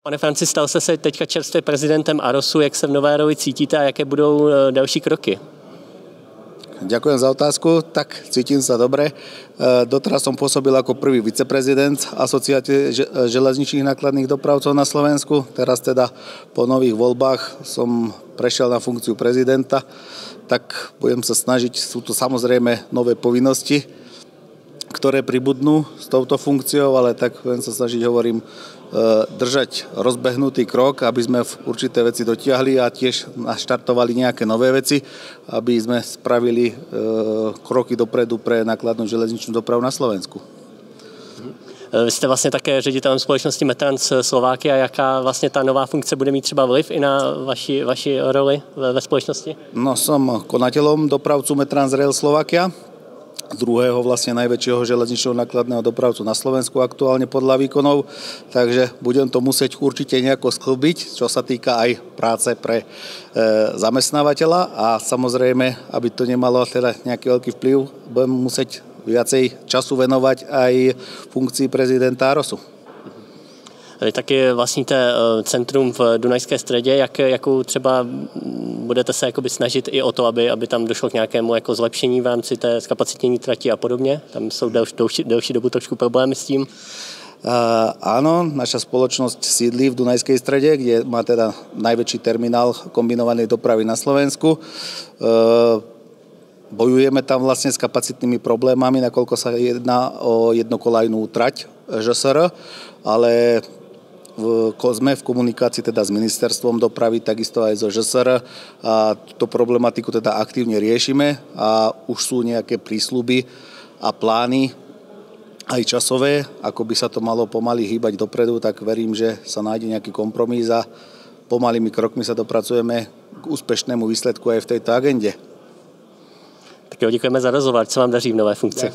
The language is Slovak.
Pane Franci, stal jste se teďka čerstvě prezidentem AROSu, jak se v nové roli cítíte a jaké budou další kroky? Ďakujem za otázku. Tak, cítim sa dobre. Doteraz som pôsobil ako prvý viceprezident Asociácie železničných nákladných dopravcov na Slovensku. Teraz teda po nových voľbách som prešiel na funkciu prezidenta. Tak budem sa snažiť, sú to samozrejme nové povinnosti, ktoré pribudnú s touto funkciou, ale tak budem sa snažiť, hovorím, držať rozbehnutý krok, aby sme v určité veci dotiahli a tiež naštartovali nejaké nové veci, aby sme spravili kroky dopredu pre nákladnú železničnú dopravu na Slovensku. Vy jste vlastně také ředitelem společnosti Metrans Slovakia. Jaká vlastně ta nová funkce bude mít třeba vliv i na vaši roli ve společnosti? No, som konateľom dopravcu Metrans Rail Slovakia, druhého vlastne najväčšieho železničného nákladného dopravcu na Slovensku aktuálne podľa výkonov, takže budem to musieť určite nejako sklbiť, čo sa týka aj práce pre zamestnávateľa a samozrejme, aby to nemalo teda nejaký veľký vplyv, budem musieť viacej času venovať aj funkcii prezidenta AROSu. Vy taky vlastníte centrum v Dunajské středě, jakou třeba budete se jakoby snažit i o to, aby tam došlo k nějakému jako zlepšení v rámci té zkapacitnění trati a podobně? Tam jsou delší dobu trošku problémy s tím. Áno, naša spoločnosť sídlí v Dunajskej strede, kde má teda najväčší terminál kombinovanej dopravy na Slovensku. Bojujeme tam vlastne s kapacitnými problémami, nakoľko sa jedná o jednokolajnú trať ŽSR, ale sme v komunikácii teda s ministerstvom dopravy, takisto aj so ŽSR a túto problematiku teda aktívne riešime a už sú nejaké prísľuby a plány aj časové, ako by sa to malo pomaly hýbať dopredu, tak verím, že sa nájde nejaký kompromis a pomalými krokmi sa dopracujeme k úspešnému výsledku aj v tejto agende. Tak jo, děkujeme za rozhovor, co vám daří v nové funkci.